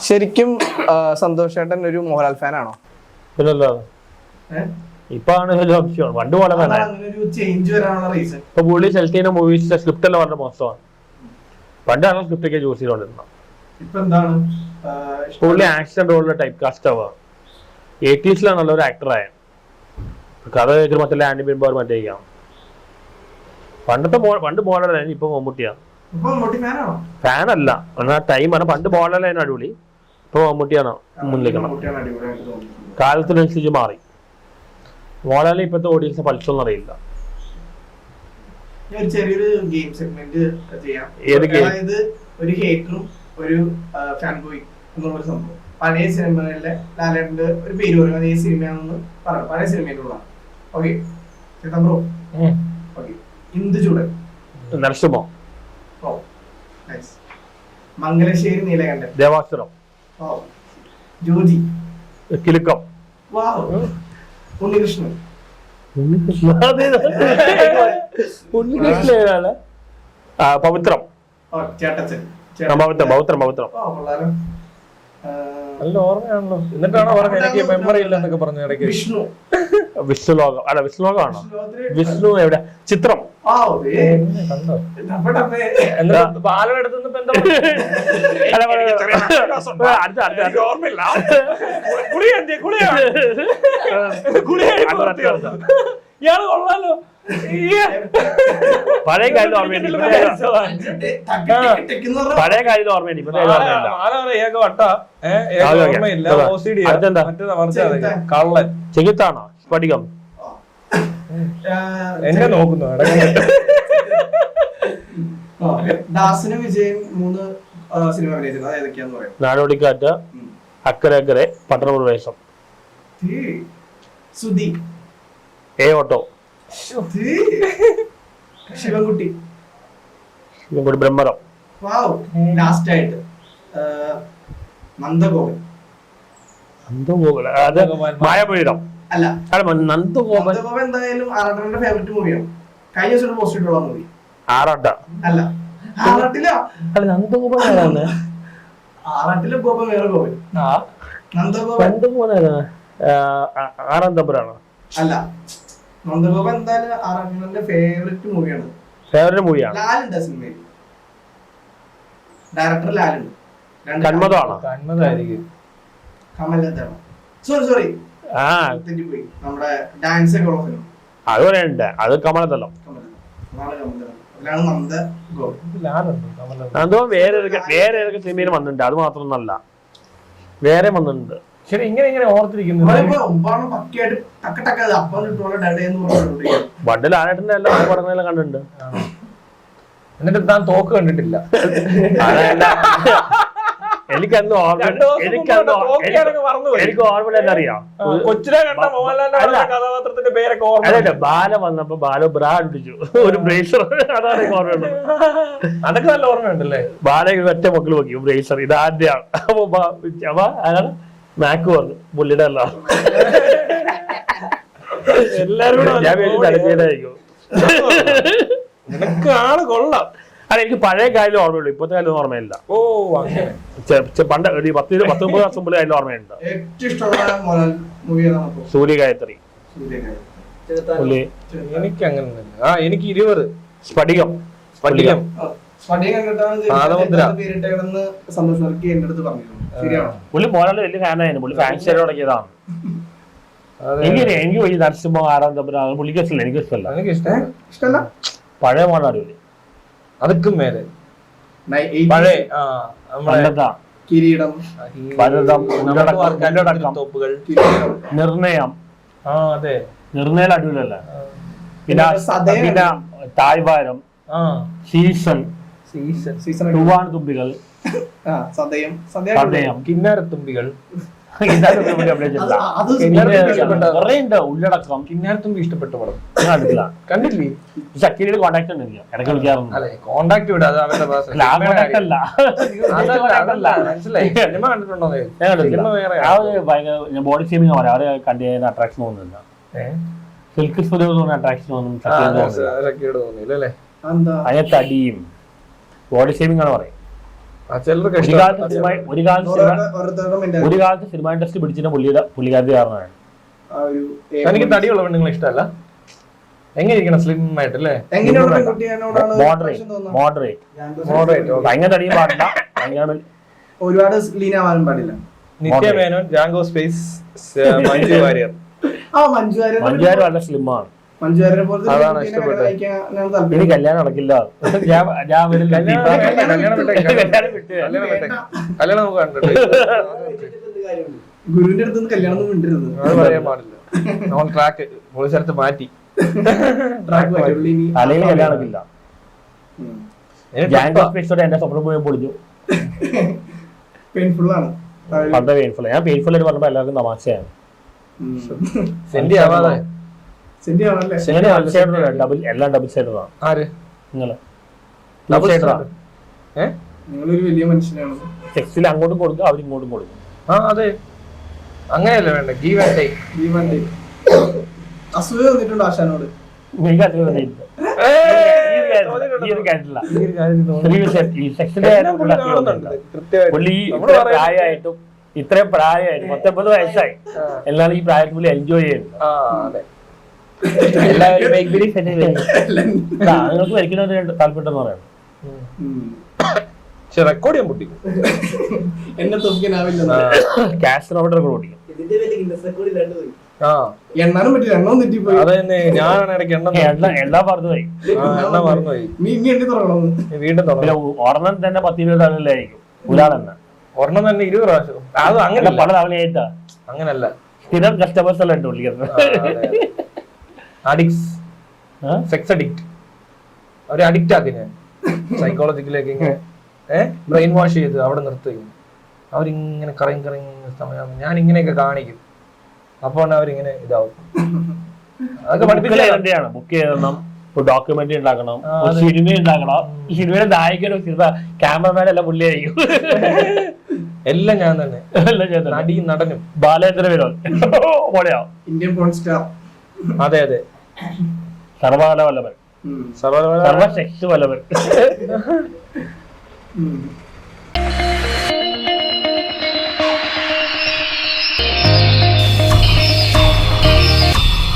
ശരിക്കും സന്തോഷ് ചേട്ടൻ ഒരു മോഹൻലാൽ ഫാനാണോ? പിന്നല്ലോ ഇപ്പാണ് പണ്ട് പോലെ ഇപ്പൊ പുള്ളി സെലക്ട് ചെയ്യുന്ന മൂവീസിന്റെ സ്ക്രിപ്റ്റ് എല്ലാം വളരെ മോശമാണ്. പണ്ടാണ് സ്ക്രിപ്റ്റൊക്കെ ചൂസ് ചെയ്തോണ്ടിരുന്നത്. പുള്ളി ആക്ഷൻ റോളിലെ ടൈപ്പ് കാസ്റ്റ് ആവുക. 80s ഒരു ആക്ടറായ കഥ കേൾക്കുന്ന മറ്റേ ആൻഡി ബിംബോർ മറ്റേ പണ്ട് മോഹൻലാലായിരുന്നു, ഇപ്പൊ മമ്മൂട്ടിയാണ്. ഫാനല്ല എന്നാ ടൈമാണ്. പണ്ട് മോഹൻലാലായിരുന്നു അടിപൊളി, ഇപ്പൊ മമ്മൂട്ടിയാണ് മുന്നിലേക്കണം. കാലത്തിനനുസരിച്ച് മാറി. മോഹൻലാൽ ഇപ്പോഴത്തെ ഓഡിയൻസ് പൾസൊന്നും അറിയില്ല. ചെറിയൊരു ഗെയിം സെഗ്മെന്റ് ചെയ്യാം. ഒരു ഹേറ്ററും ഒരു ഫാൻ ബോയ് എന്നുള്ളൊരു സംഭവം. പഴയ സിനിമകളിലെ ലാലേട്ടന്റെ ഒരു പേര് പറയും, അതേ സിനിമയാണെന്ന് പറയാം. പഴയ സിനിമയിലുള്ള okay bro. Okay, Induchoodan, Narasimha, Mangalassery Neelakandan, Devasuram, Joji, Kilukkam, Unnikrishnan, Pavithram, Chettachan, Pavithram. നല്ല ഓർമ്മയാണല്ലോ. എന്നിട്ടാണോ പറഞ്ഞത് എനിക്ക് മെമ്മറി ഇല്ല എന്നൊക്കെ പറഞ്ഞു ഇടയ്ക്ക്? വിഷ്ണുലോകം അല്ല, വിഷ്ണുലോകമാണോ? വിഷ്ണു എവിടെ? ചിത്രം കണ്ടോ? എന്നിട്ട് ബാലനടുത്ത് ഇയാള് കൊള്ളാലോ. പഴയ കാര്യം ഓർമ്മയുണ്ട്, പഴയ കാര്യം ഓർമ്മയുണ്ട്. കള്ളൻ ചെകുത്താണോ? സ്ഫടികം എന്നെ നോക്കുന്നു. ദാസനും വിജയൻ 3 സിനിമ അഭിനയിച്ചത് ഏതൊക്കെയാന്ന് പറയാം? നാടോടിക്കാറ്റ്, അക്കരെ അക്കരെ, പട്ടണപ്രവേശം, സുധി, ഓട്ടോ, ശിവൻകുട്ടി, ബ്രഹ്മരം, ലാസ്റ്റ് ആയിട്ട് നന്ദഗോപൻ. മായാപുരം അല്ല, നന്ദഗോപൻ എന്തായാലും ആറാട്ടന്റെ ഫേവറേറ്റ് മൂവിയാണ്. കഴിഞ്ഞ ദിവസം പോസ്റ്റ് ഇട്ടുള്ള മൂവി ആറാട്ട അല്ല, ആറാട്ടില നന്ദഗോപൻ. ആറാട്ടിലെ ഗോപൻ വേറെ ഗോപൻ. നന്ദഗോപൻ ആറാം തമ്പുരാണോ? അല്ല, നന്ദഗോപൻ എന്തായാലും ആറാട്ടന്റെ ഫേവറേറ്റ് മൂവിയാണ്. ഫേവറേറ്റ് മൂവിയാണ്. ലാലുണ്ട് സിനിമയിൽ, ഡയറക്ടർ ലാലുണ്ട്. കന്മതമാണോ? കന്മതായിരിക്കും. കമലത്താണ്. സോറി തെറ്റിപ്പോയി. നമ്മുടെ ഡാൻസ് ഒക്കെ ഉള്ള സിനിമ അത് പറയുന്നുണ്ട്, അത് കമലത്തല്ലോ. എന്തോ വേറെ ഏതൊക്കെ സിനിമയിൽ വന്നിട്ടുണ്ട്, അത് മാത്രമൊന്നല്ല, വേറെ വന്നിട്ടുണ്ട്. ശരി, ഇങ്ങനെ ഓർത്തിരിക്കുന്നു. ബണ്ടിൽ ആരായിട്ടുണ്ട്, എല്ലാ പടങ്ങളെല്ലാം കണ്ടിട്ടുണ്ട്. എന്നിട്ട് താൻ തോക്ക് കണ്ടിട്ടില്ല? എനിക്ക് ഓർമ്മ അറിയാം. കൊച്ചിനെ കണ്ട മോഹൻലാലിന്റെ കഥാപാത്രത്തിന്റെ പേരൊക്കെ ഓർമ്മ. അതെ, ബാല വന്നപ്പോ ബാല ബ്രാ അടിച്ചു, ഒരു ബ്രേസർ, അതാണ് എനിക്ക് ഓർമ്മയുള്ളത്. അതൊക്കെ നല്ല ഓർമ്മയുണ്ടല്ലേ? ബാല ഒറ്റ മക്കൾ നോക്കി ബ്രേസർ, ഇതാദ്യമാണ്. അപ്പൊ അതാണ് മാക്ക് പറഞ്ഞു, പുള്ളിയുടെ അല്ല. എല്ലാരും ഞാൻ തലച്ചേരായിരിക്കും. നിനക്കാണ് കൊള്ളാം. അല്ല, എനിക്ക് പഴയ കാര്യം ഓർമ്മയുള്ളൂ, ഇപ്പത്തെ കാര്യം ഓർമ്മയില്ല. ഓ, പണ്ട് 10-19 വർഷം മുമ്പ് കാര്യം ഓർമ്മയുണ്ട്. സൂര്യഗായത്രി. എനിക്ക് അങ്ങനെ എനിക്ക് 20. സ്ഫടികം. പുള്ളി മോഹൻലാൽ വലിയ ഫാനായിരുന്നു. പുള്ളി ഫാൻസ് തുടങ്ങിയതാണ്. എനിക്ക് പോയി നരസിംഹ, ആറാം തമ്പുരാൻ പുള്ളിക്ക് ഇഷ്ടമല്ല, എനിക്ക് ഇഷ്ടമല്ല. പഴയ മോഹൻലാൽ അടിപൊളി. അതുക്കും മേലെ പഴയ കിരീടം, നിർണയം. അതെ, നിർണയം അടിപൊളിയല്ല. പിന്നെ താഴ്വാരം, സീസൺ, തുമ്പികൾ, സതയം, കിന്നാരത്തുമ്പികൾ, ഉള്ളടക്കം. കിന്നാരത്തുമ്പി ഇഷ്ടപ്പെട്ട പടം കണ്ടില്ലേ? ചക്കിരിയുടെ കോണ്ടാക്ട് ഉണ്ടല്ലോ, ഇടയ്ക്ക് വിളിക്കാറുണ്ട്. കോണ്ടാക്ട് വിടാതെ അവരുടെ സിനിമ കണ്ടിട്ടുണ്ടോ? ഞാൻ ബോഡി ഷേമിങ് പറയാം, അവരെ കണ്ടു കഴിഞ്ഞാൽ അട്രാക്ഷൻ തോന്നുന്നില്ല. സിൽക്ക് സ്റ്റുഡിയോ അട്രാക്ഷൻ തോന്നുന്നു. അതിനെ തടിയും ബോഡി ഷേമിങ് ആണ് പറയും. ചിലർക്ക് ഒരു കാലത്ത് സിനിമ ഇൻഡസ്ട്രി പിടിച്ചിട്ട് പുള്ളിക്കാരത്തി കാരണമാണ്. എനിക്ക് തടിയുള്ള പെണ്ണുങ്ങളെ ഇഷ്ടമല്ല. എങ്ങനെ ഇരിക്കണം? സ്ലിം ആയിട്ട് അല്ലേ? മോഡറേറ്റ് ഭയങ്കര തടിയും പാടില്ല, ഒരുപാട് ലീൻ ആവാനും പാടില്ല. നിത്യ മേനോൻ, ജാങ്കോ സ്പേസ്, മഞ്ജു വാര്യർ. മഞ്ജു വാര്യർ വളരെ സ്ലിം ആണ്. മഞ്ജു വാര്യരെ പോലെ അതാണ് ഇഷ്ടപ്പെട്ടത്. എനിക്ക് കല്യാണം നടക്കില്ല. കല്യാണം നമുക്ക് കണ്ടിട്ട് ഗുരുവിന്റെ അടുത്ത് കല്യാണം ഒന്നും മിണ്ടരുത്. അത് പറയാൻ പാടില്ല. നമ്മൾ ട്രാക്ക് പോലീസടുത്ത് മാറ്റി അല്ലെങ്കിൽ കല്യാണം നടക്കില്ല. ജാങ്കോ സ്പേസോടെ എന്റെ സ്വപ്നം പോയി പൊളിഞ്ഞു. പെയിൻഫുൾ ആണ്. വളരെ പെയിൻഫുൾ. ഞാൻ പെയിൻഫുൾ ആയിട്ട് പറഞ്ഞപ്പോ എല്ലാവർക്കും തമാശയാണ്. സെന്റി ആവാതെ എല്ലാം ഡബിൾ സൈഡറാണ്. ആര്? നിങ്ങള് നിങ്ങളൊരു വലിയ മനുഷ്യനാണ്. സെക്സിൽ അങ്ങോട്ടും കൊടുക്കും, അവരിങ്ങോട്ടും കൊടുക്കും. അതെ, അങ്ങനെയല്ല വേണ്ട. Give and take. അസൂയ വന്നിട്ടുണ്ട് ആശാനോട്. പ്രായമായിട്ടും ഇത്രയും പ്രായമായിട്ട് 19 വയസ്സായി, എല്ലാവരും ഈ പ്രായത്തിൽ പുള്ളി എൻജോയ് ചെയ്യുന്നു. നിങ്ങൾക്ക് വരയ്ക്കുന്നവര് താല്പര്യം പറയാം. റെക്കോർഡ് ചെയ്യാൻ പൊട്ടിക്കും. എന്നെ തോൽക്കാനാവില്ല. ക്യാഷ് റൗണ്ടർ ഓടിക്കും. എണ്ണാനും പറ്റില്ല, എണ്ണം തെറ്റിപ്പോയി. അതന്നെ, ഞാനാണ് ഇടയ്ക്ക് എണ്ണ മറന്നുപോയി. നീ ഇനി എണ്ണി തുടങ്ങണം. വീണ്ടും തുടങ്ങണം. ഒരെണ്ണം തന്നെ 10-20 ആളിലായിരിക്കും ഒരാളെണ്ണ. ഒരെണ്ണം തന്നെ 20 പ്രാവശ്യം. അത് അങ്ങനെ പല തവണയായിട്ടാ. അങ്ങനല്ല, സ്ഥിരം കസ്റ്റമേഴ്സ് എല്ലാം ഉണ്ട് വിളിക്കുന്നത്. Addicts, sex addict. അവരെ അഡിക്റ്റ് ആക്കി ഞാൻ സൈക്കോളജിക്കലേക്ക് ഇങ്ങനെ ബ്രെയിൻ വാഷ് ചെയ്ത് അവിടെ നിർത്തുകയും അവരിങ്ങനെ കറങ്ങി സമയം ഞാൻ ഇങ്ങനെയൊക്കെ കാണിക്കും. അപ്പോൾ അവരിങ്ങനെ ഇതാവും. അതൊക്കെ പഠിപ്പിച്ചാണ്. ബുക്ക് ചെയ്യണം, ഡോക്യുമെന്ററി ഉണ്ടാക്കണം, സിനിമ ഉണ്ടാക്കണം. സിനിമയുടെ നായകനും ക്യാമറമാനും എല്ലാം പുള്ളിയായിരിക്കും. എല്ലാം ഞാൻ തന്നെ. നടിയും നടനും. ബാലേന്ദ്ര മേനോൻ പോലെയാ, ഇന്ത്യൻ പോൺ സ്റ്റാർ. അതെ അതെ, സർവകല വല്ലഭൻ, സർവ സെക്സ് വല്ലഭൻ.